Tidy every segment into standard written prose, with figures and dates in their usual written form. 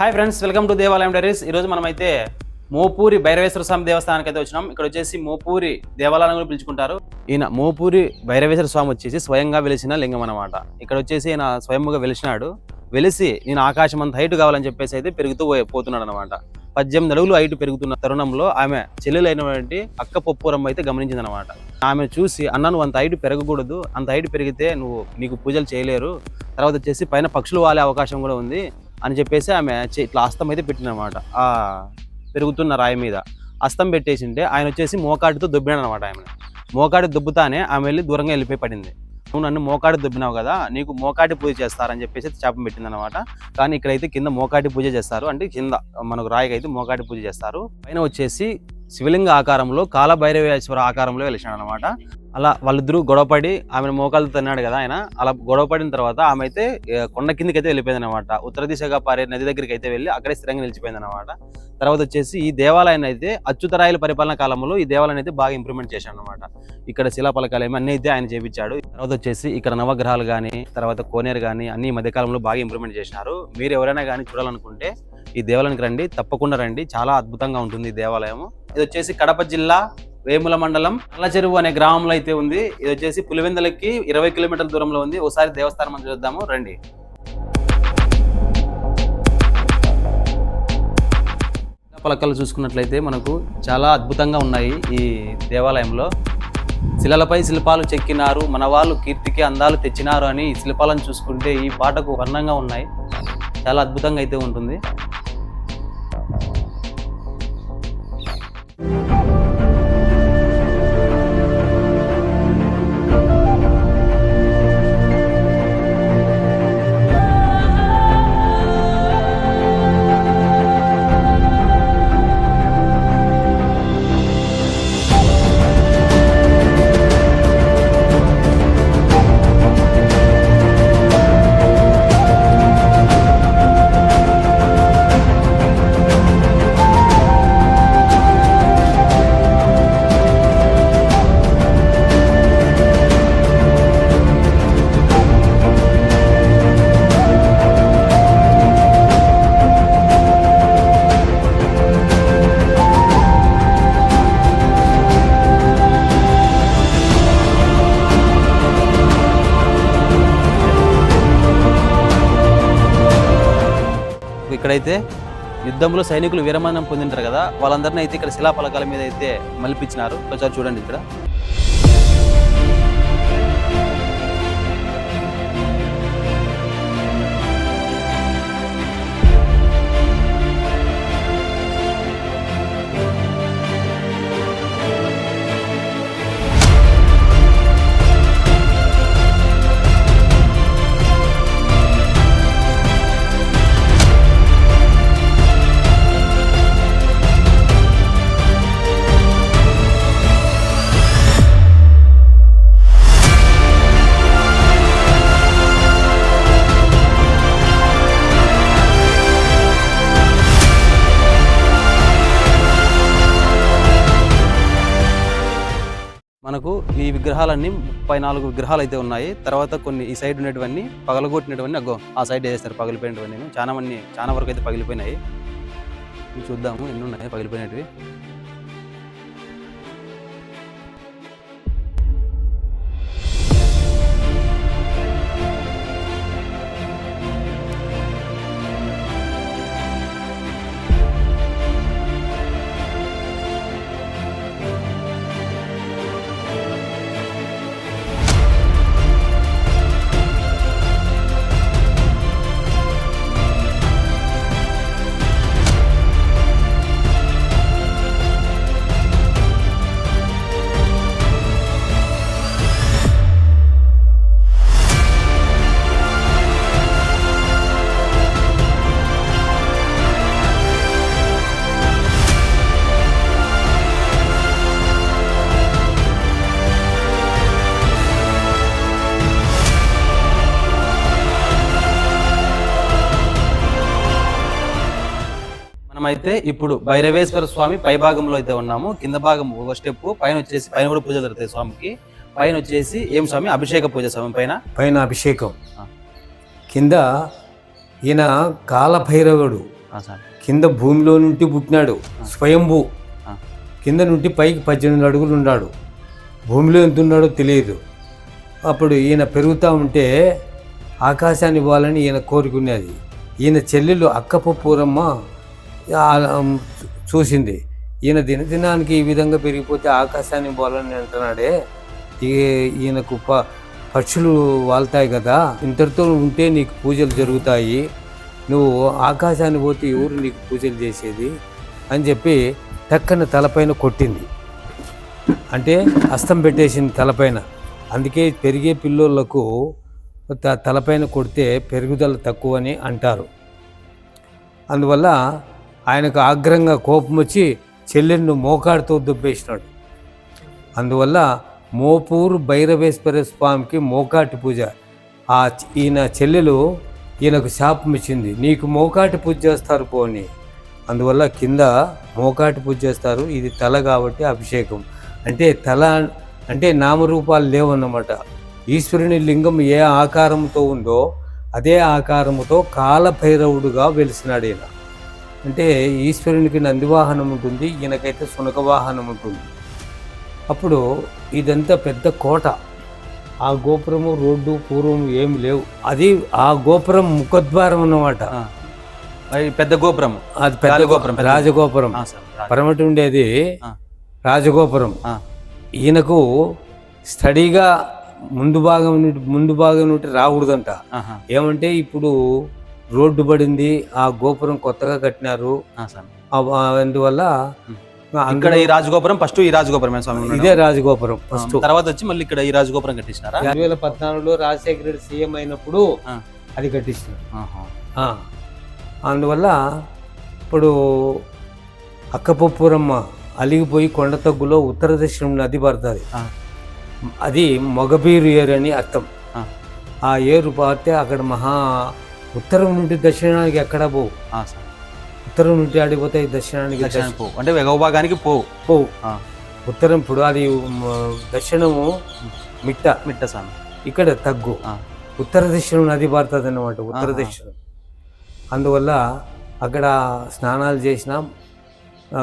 Hi friends, welcome to దేవాలయం diaries. ఈరోజు మనమైతే మోపూరి భైరవేశ్వర స్వామి దేవస్థానానికి అయితే వచ్చినాం. ఇక్కడ వచ్చేసి మోపూరి దేవాలయం కూడా పిలుచుకుంటారు. ఈయన మోపూరి భైరవేశ్వర స్వామి వచ్చేసి స్వయంగా వెలిసిన లింగం అనమాట. ఇక్కడ వచ్చేసి ఈయన స్వయంగా వెలిసినాడు. వెలిసి నేను ఆకాశం అంత హైట్ కావాలని చెప్పేసి అయితే పెరుగుతూ పోతున్నాడు అనమాట. 18 అడుగులు హైట్ పెరుగుతున్న తరుణంలో ఆమె చెల్లెలైనటువంటి అక్క పొప్పురమ్మ అయితే గమనించింది అనమాట. ఆమె చూసి, అన్న నువ్వు అంత హైట్ పెరగకూడదు, అంత హైట్ పెరిగితే నీకు పూజలు చేయలేరు, తర్వాత వచ్చేసి పైన పక్షులు వాలే అవకాశం కూడా ఉంది అని చెప్పేసి ఆమె ఇట్లా అస్తం అయితే పెట్టినమాట. ఆ పెరుగుతున్న రాయి మీద అస్తం పెట్టేసింటే ఆయన వచ్చేసి మోకాటితో దొబ్బినాడు అనమాట. ఆమె మోకాటి దొబ్బుతానే ఆమె వెళ్ళి దూరంగా వెళ్ళిపోయి పడింది. నువ్వు నన్ను మోకాటి దొబ్బినావు కదా, నీకు మోకాటి పూజ చేస్తారని చెప్పేసి శాపం పెట్టింది అనమాట. కానీ ఇక్కడైతే కింద మోకాటి పూజ చేస్తారు, అంటే కింద మనకు రాయికి అయితే మోకాటి పూజ చేస్తారు. పైన వచ్చేసి శివలింగ ఆకారంలో కాలభైరవేశ్వర ఆకారంలో వెలిసినాడు అనమాట. అలా వాళ్ళిద్దరూ గొడవపడి ఆమెను మోకాలు తిన్నాడు కదా ఆయన. అలా గొడవపడిన తర్వాత ఆమె అయితే కొండ కిందకి అయితే వెళ్ళిపోయింది అనమాట. ఉత్తర దిశగా పారే నది దగ్గరికి అయితే వెళ్ళి అక్కడే స్థిరంగా నిలిచిపోయింది అనమాట. తర్వాత వచ్చేసి ఈ దేవాలయాన్ని అయితే అచ్యుతరాయల పరిపాలన కాలంలో ఈ దేవాలయాన్ని అయితే బాగా ఇంప్రూవ్మెంట్ చేశాడు అనమాట. ఇక్కడ శిలాపలకాలు ఏమి అన్ని అయితే ఆయన చేపించాడు. తర్వాత వచ్చేసి ఇక్కడ నవగ్రహాలు కానీ, తర్వాత కోనేరు కానీ అన్ని ఈ మధ్యకాలంలో బాగా ఇంప్రూవ్మెంట్ చేసినారు. మీరు ఎవరైనా కానీ చూడాలనుకుంటే ఈ దేవాలయానికి రండి, తప్పకుండా రండి. చాలా అద్భుతంగా ఉంటుంది ఈ దేవాలయం. ఇది వచ్చేసి కడప జిల్లా వేముల మండలం నల్లచెరువు అనే గ్రామంలో అయితే ఉంది. ఇది వచ్చేసి పులివెందులకి 20 కిలోమీటర్ల దూరంలో ఉంది. ఒకసారి దేవస్థానం అని చూద్దాము రండి. పలకలు చూసుకున్నట్లయితే మనకు చాలా అద్భుతంగా ఉన్నాయి. ఈ దేవాలయంలో శిలలపై శిల్పాలు చెక్కినారు, మన వాళ్ళు కీర్తికి అందాలు తెచ్చినారు అని ఈ శిల్పాలను చూసుకుంటే ఈ పాటకు వర్ణంగా ఉన్నాయి. చాలా అద్భుతంగా అయితే ఉంటుంది. ఇక్కడైతే యుద్ధంలో సైనికులు వీరమరణం పొందింటారు కదా, వాళ్ళందరినీ అయితే ఇక్కడ శిలాఫలకాల మీద అయితే మలిపించినారు. ఒకసారి చూడండి ఇక్కడ. మనకు ఈ విగ్రహాలన్నీ 34 విగ్రహాలు అయితే ఉన్నాయి. తర్వాత కొన్ని ఈ సైడ్ ఉన్నటువన్నీ పగలగొట్టినటువన్నీ అగ్గో ఆ సైడ్ వేస్తారు, పగిలిపోయినటువన్నీ. చాలా వరకు అయితే పగిలిపోయినాయి. చూద్దాము ఎన్ని ఉన్నాయి పగిలిపోయినవి. మనమైతే ఇప్పుడు భైరవేశ్వర స్వామి పై భాగంలో అయితే ఉన్నాము. కింద భాగం ఒక స్టెప్, పైన వచ్చేసి పైన కూడా పూజ జరుగుతాయి స్వామికి. పైన వచ్చేసి ఏం స్వామి అభిషేక పూజ స్వామి పైన అభిషేకం. కింద ఈయన కాలభైరవుడు స్వామి. కింద భూమిలో నుండి పుట్టినాడు, స్వయంభూ. కింద నుండి పైకి 18 అడుగులు ఉన్నాడు. భూమిలో ఎంత ఉన్నాడో తెలియదు. అప్పుడు ఈయన పెరుగుతూ ఉంటే ఆకాశాన్ని ఇవ్వాలని ఈయన కోరుకునేది. ఈయన చెల్లెలు అక్కపూరమ్మ చూసింది. ఈయన దినదినానికి ఈ విధంగా పెరిగిపోతే ఆకాశాన్ని ఇవ్వాలని అంటున్నాడే, ఈయనకు పక్షులు వాళ్తాయి కదా, ఇంతటితో ఉంటే నీకు పూజలు జరుగుతాయి, నువ్వు ఆకాశాన్ని పోతే ఎవరు నీకు పూజలు చేసేది అని చెప్పి టక్కన తలపైన కొట్టింది. అంటే హస్తం పెట్టేసింది తలపైన. అందుకే పెరిగే పిల్లోళ్లకు తలపైన కొడితే పెరుగుదల తక్కువ అని అంటారు. అందువల్ల ఆయనకు ఆగ్రహంగా కోపం వచ్చి చెల్లెలను మోకాడుతో దుబ్బేసినాడు. అందువల్ల మోపూరు భైరవేశ్వర స్వామికి మోకాటి పూజ. ఈయన చెల్లెలు ఈయనకు శాపం ఇచ్చింది, నీకు మోకాటి పూజ చేస్తారు పోని. అందువల్ల కింద మోకాటి పూజ చేస్తారు. ఇది తల కాబట్టి అభిషేకం. అంటే తల అంటే నామరూపాలు లేవన్నమాట. ఈశ్వరుని లింగం ఏ ఆకారంతో ఉందో అదే ఆకారముతో కాలభైరవుడుగా వెలిసినాడు ఈయన. అంటే ఈశ్వరునికి నందివాహనం ఉంటుంది, ఈయనకైతే శునక వాహనం ఉంటుంది. అప్పుడు ఇదంతా పెద్ద కోట. ఆ గోపురము రోడ్డు పూర్వం ఏమి లేవు. అది ఆ గోపురం ముఖద్వారం అన్నమాట. పెద్ద గోపురం, అది పెద్ద గోపురం, రాజగోపురం. పరమటి ఉండేది రాజగోపురం. ఈయనకు స్టడీగా ముందు భాగం నుండి రాకూడదంట. ఏమంటే ఇప్పుడు రోడ్డు పడింది, ఆ గోపురం కొత్తగా కట్టినారు. అందువల్ల ఇక్కడ ఈ రాజగోపురం ఫస్ట్, ఈ రాజగోపురం ఇదే రాజగోపురం ఫస్ట్. తర్వాత వచ్చి మళ్ళీ ఇక్కడ ఈ రాజగోపురం కట్టించినారా? 2014లో రాజశేఖర రెడ్డి సీఎం అయినప్పుడు అది కట్టించినారు. అందువల్ల ఇప్పుడు అక్కపూరమ్మ అలిగిపోయి కొండ తగ్గులో ఉత్తర దక్షిణం నది పడుతుంది. అది మొగబీరు ఏరు అని అర్థం. ఆ ఏరు పారితే అక్కడ ఉత్తరం నుండి దక్షిణానికి ఎక్కడ పోవు. ఉత్తరం నుండి ఆడిపోతాయి, దక్షిణానికి అంటే భాగానికి పోవు. ఉత్తరం ఇప్పుడు అది దక్షిణము మిట్ట స్వామి, ఇక్కడ తగ్గు. ఉత్తర దక్షిణం నది పడుతుంది అన్నమాట, ఉత్తర దక్షిణం. అందువల్ల అక్కడ స్నానాలు చేసినా,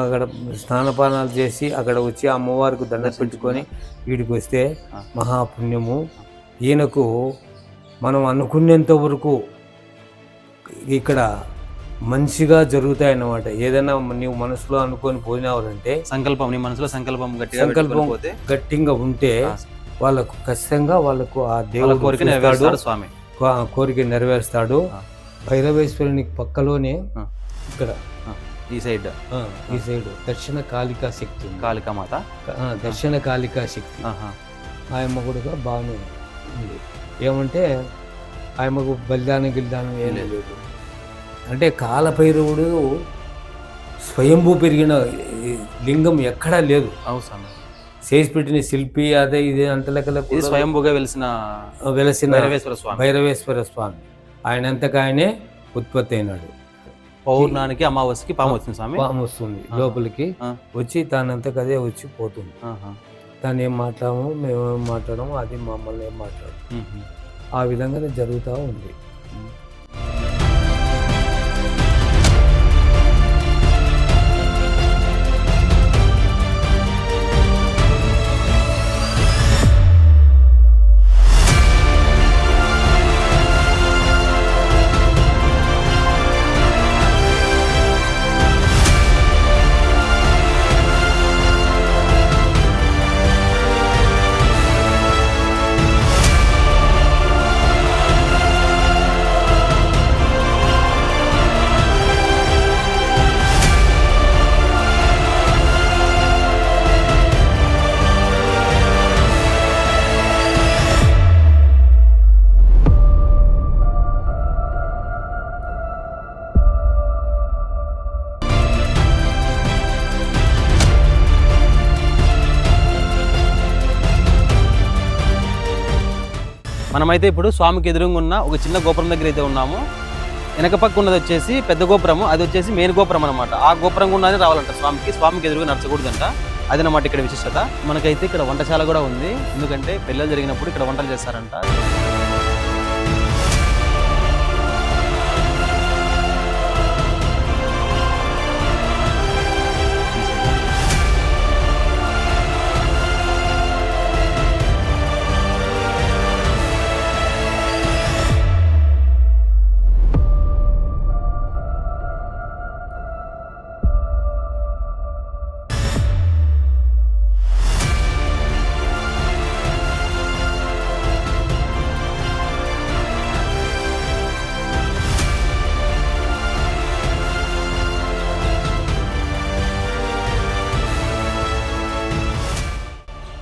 అక్కడ స్నానపానాలు చేసి అక్కడ వచ్చి అమ్మవారికి దండం పెట్టుకొని వీడికి వస్తే మహాపుణ్యము. ఈయనకు మనం అనుకునేంత వరకు ఇక్కడ మంచిగా జరుగుతాయన్నమాట. ఏదైనా నీవు మనసులో అనుకొని పోయినావంటే సంకల్పం, నీ మనసులో సంకల్పం గట్టిగా ఉంటే వాళ్ళకు ఖచ్చితంగా వాళ్ళకు ఆ దేవుడు కోరిక నెరవేరుస్తాడు. భైరవేశ్వరునికి పక్కలోనే ఇక్కడ ఈ సైడ్ దక్షిణ కాళికా శక్తి, కాళికామాత, దక్షిణ కాళికా శక్తి. ఆయమ్మ కూడా బాగానే ఉంది. ఏమంటే ఆయమ్మకు బలిదానం గిలిదానం ఏం లేదు. అంటే కాలభైరవుడు స్వయంభూ పెరిగిన లింగం ఎక్కడా లేదు. చేసి పెట్టిన శిల్పి అదే ఇదే అంతలెక్కలకు స్వయంభూగా వెలిసిన భైరవేశ్వర స్వామి. ఆయనంతగా ఆయనే ఉత్పత్తి అయినాడు. పౌర్ణానికి అమావాస్యకి పాము వస్తుంది స్వామి, పాము వస్తుంది లోపలికి వచ్చి తానంతకు అదే వచ్చి పోతుంది. దాన్ని ఏం మాట్లాడము, మేమేం మాట్లాడము, అది మమ్మల్ని ఏం మాట్లాడము. ఆ విధంగానే జరుగుతూ ఉంది. మనమైతే ఇప్పుడు స్వామికి ఎదురుగా ఉన్న ఒక చిన్న గోపురం దగ్గర అయితే ఉన్నాము. వెనక పక్క ఉన్నది వచ్చేసి పెద్ద గోపురము, అది వచ్చేసి మెయిన్ గోపురం అనమాట. ఆ గోపురం ఉన్నది రావాలంట స్వామికి ఎదురుగా నడచకూడదంట. అదనమాట ఇక్కడ విశిష్టత. మనకైతే ఇక్కడ వంటశాల కూడా ఉంది, ఎందుకంటే పెళ్ళిళ్ళు జరిగినప్పుడు ఇక్కడ వంటలు చేస్తారంట.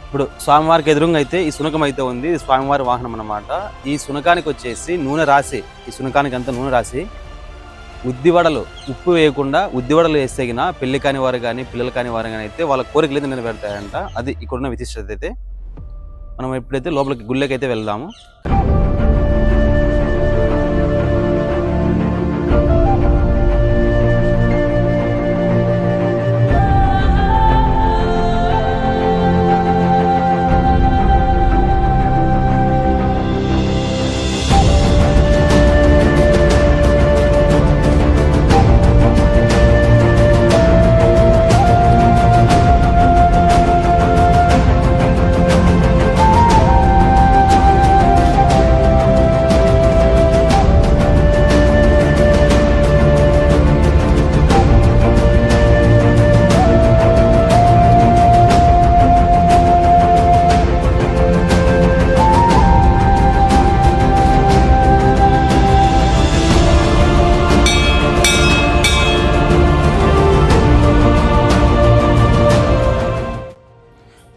ఇప్పుడు స్వామివారికి ఎదురుగా అయితే ఈ శునకం అయితే ఉంది. ఇది స్వామివారి వాహనం అన్నమాట. ఈ శునకానికి వచ్చేసి నూనె రాసి, ఈ శునకానికి అంతా నూనె రాసి ఉద్దివడలు, ఉప్పు వేయకుండా ఉద్దివడలు వేస్తేగిన పెళ్లి కాని వారు కానీ పిల్లలు కాని వారు కానీ అయితే వాళ్ళ కోరికలు అయితే నెరవేరుతాయంట. అది ఇక్కడున్న విశిష్టత అయితే. మనం ఎప్పుడైతే లోపలికి గుళ్ళకి అయితే వెళ్దాము.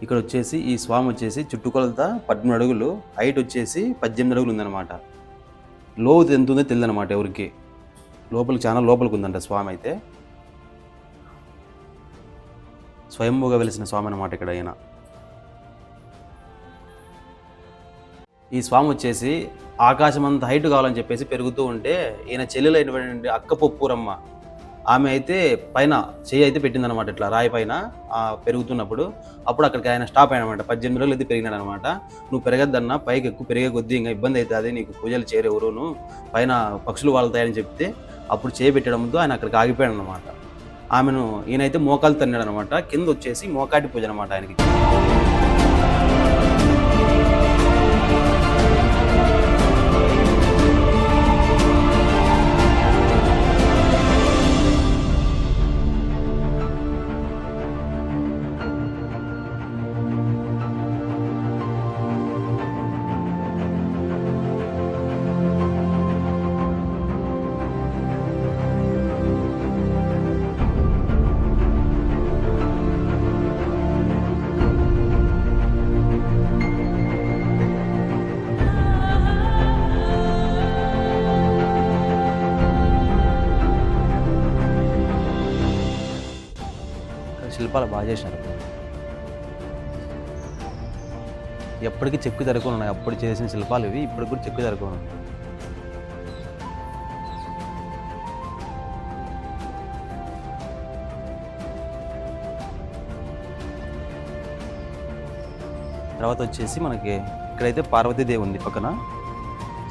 ఇక్కడ వచ్చేసి ఈ స్వామి వచ్చేసి చుట్టుకొలత 13 అడుగులు, హైట్ వచ్చేసి 18 అడుగులు ఉందన్నమాట. లోతు ఎంత ఉందో తెలియదన్నమాట ఎవరికి. లోపలికి చాలా లోపలికి ఉందంట స్వామి అయితే. స్వయంభూగా వెలిసిన స్వామి అన్నమాట ఇక్కడ ఆయన. ఈ స్వామి వచ్చేసి ఆకాశం అంత హైట్ కావాలని చెప్పేసి పెరుగుతూ ఉంటే ఈయన చెల్లెలైనటువంటి అక్క పొప్పూరమ్మ ఆమె అయితే పైన చెయ్యి అయితే పెట్టిందనమాట, ఇట్లా రాయి పైన పెరుగుతున్నప్పుడు. అప్పుడు అక్కడికి ఆయన స్టాప్ అయినమాట. 18 రోజులు అయితే పెరిగినాడు అనమాట. నువ్వు పెరగద్దన్నా, పైకి ఎక్కువ పెరిగే కొద్దీ ఇంకా ఇబ్బంది అవుతుంది, నీకు పూజలు చేరేవరును, పైన పక్షులు వాళ్తాయని చెప్తే అప్పుడు చేయి పెట్టడంతో ఆయన అక్కడికి ఆగిపోయాడు అనమాట. ఆమెను ఈయనైతే మోకాలు తన్నాడు అనమాట. కింద వచ్చేసి మోకాటి పూజ అనమాట ఆయనకి. శిల్పాలు బాగా చేసినారు. ఎప్పటికీ చెక్కు జరుగుకొని ఉన్నాయి. అప్పుడు చేసిన శిల్పాలు ఇవి, ఇప్పుడు కూడా చెక్కు జరుగుకొని ఉన్నాయి. తర్వాత వచ్చేసి మనకి ఇక్కడైతే పార్వతీదేవి ఉంది పక్కన.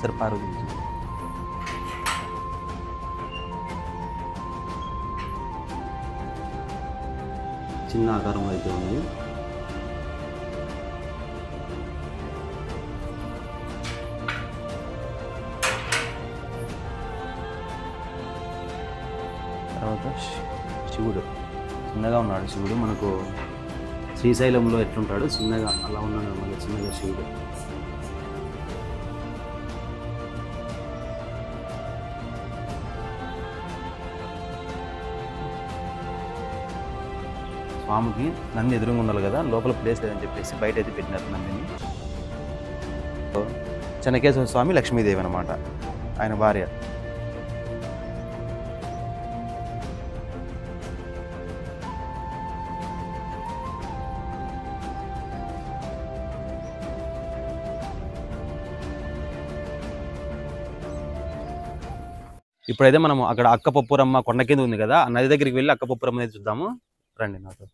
సరే పార్వతీ చిన్న ఆకారం అయితే ఉంది. తర్వాత శివుడు చిన్నగా ఉన్నాడు. శివుడు మనకు శ్రీశైలంలో ఎట్లుంటాడు చిన్నగా అలా ఉన్నాడు మన చిన్నగా శివుడు. స్వామికి నంది ఎదురుగా ఉండాలి కదా, లోపల ప్లేస్ లేదని చెప్పేసి బయట అయితే పెట్టినారు నందిని. చెన్నకేశ్వర స్వామి లక్ష్మీదేవి అనమాట, ఆయన భార్య. ఇప్పుడైతే మనం అక్కడ అక్కపప్పురమ్మ కొండ కింద ఉంది కదా, ఆ నది దగ్గరికి వెళ్ళి అక్కపప్పురమ్మ అయితే చూద్దాము. రండి నాతో.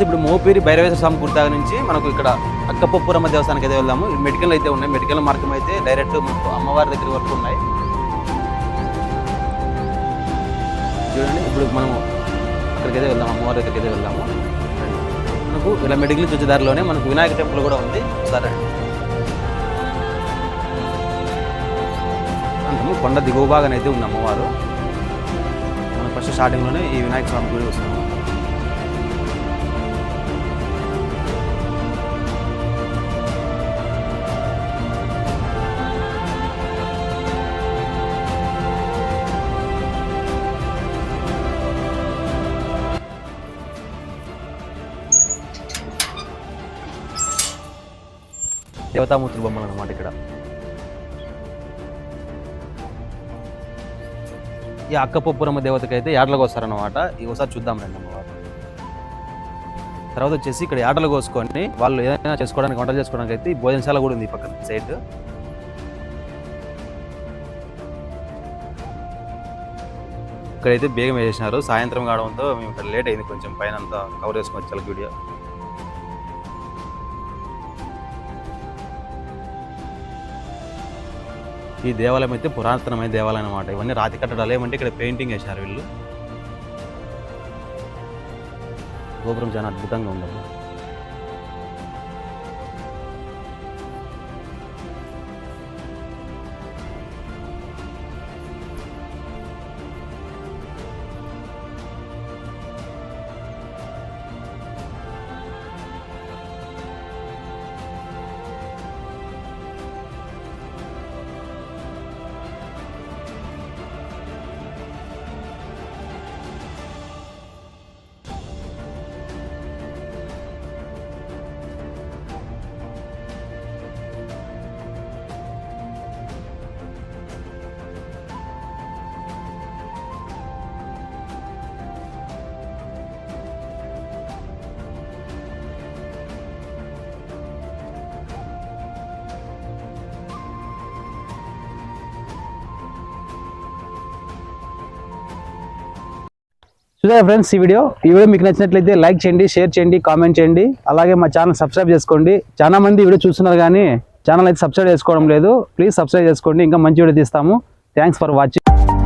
ఇప్పుడు మోపూరి భైరవేశ్వర స్వామి గుర్తాగ నుంచి మనకు ఇక్కడ అక్కపప్పురమ్మ దేవస్థానానికి అయితే వెళ్దాము. మెడికల్ అయితే ఉన్నాయి. మెడికల్ మార్గం అయితే డైరెక్ట్ మనకు అమ్మవారి దగ్గర వరకు ఉన్నాయి. చూడండి, ఇప్పుడు మనము అక్కడికైతే వెళ్దాం, అమ్మవారి దగ్గరికి అయితే వెళ్దాము. మనకు ఇలా మెడికల్ నుంచి వచ్చే దారిలోనే మనకు వినాయక టెంపుల్ కూడా ఉంది. సరే అంతము కొండ దిగువ భాగాన అయితే ఉంది అమ్మవారు. మనం ఫస్ట్ స్టార్టింగ్లోనే ఈ వినాయక స్వామి గుడి వస్తున్నాము. దేవతామూర్తుల బొమ్మలు అనమాట ఇక్కడ. ఈ అక్కపొప్పురమ్మ దేవతకి అయితే యాటలు కోస్తారనమాట. ఈ ఒకసారి చూద్దాం రండి అమ్మవారు. తర్వాత వచ్చేసి ఇక్కడ యాటలు కోసుకొని వాళ్ళు ఏదైనా చేసుకోవడానికి, వంటలు చేసుకోవడానికి అయితే ఈ భోజనశాల కూడా ఉంది ఈ పక్కన సైడ్. ఇక్కడైతే బేగం వేసేసినారు. సాయంత్రం కావడంతో మేము ఇక్కడ లేట్ అయింది కొంచెం, పైన అంతా కవర్ చేసుకొని వచ్చాలి వీడియో. ఈ దేవాలయం అయితే పురాతనమైన దేవాలయం అనమాట. ఇవన్నీ రాతి కట్టడాలు. ఏమంటే ఇక్కడ పెయింటింగ్ వేశారు వీళ్ళు. గోపురం చాలా అద్భుతంగా ఉంది. చూసారా ఫ్రెండ్స్, ఈ వీడియో మీకు నచ్చినట్లయితే లైక్ చేయండి, షేర్ చేయండి, కామెంట్ చేయండి. అలాగే మా ఛానల్ సబ్స్క్రైబ్ చేసుకోండి. చాలా మంది వీడియో చూస్తున్నారు కానీ ఛానల్ అయితే సబ్స్క్రైబ్ చేసుకోవడం లేదు. ప్లీజ్ సబ్స్క్రైబ్ చేసుకోండి. ఇంకా మంచి వీడియో తీస్తాము. Thanks for watching.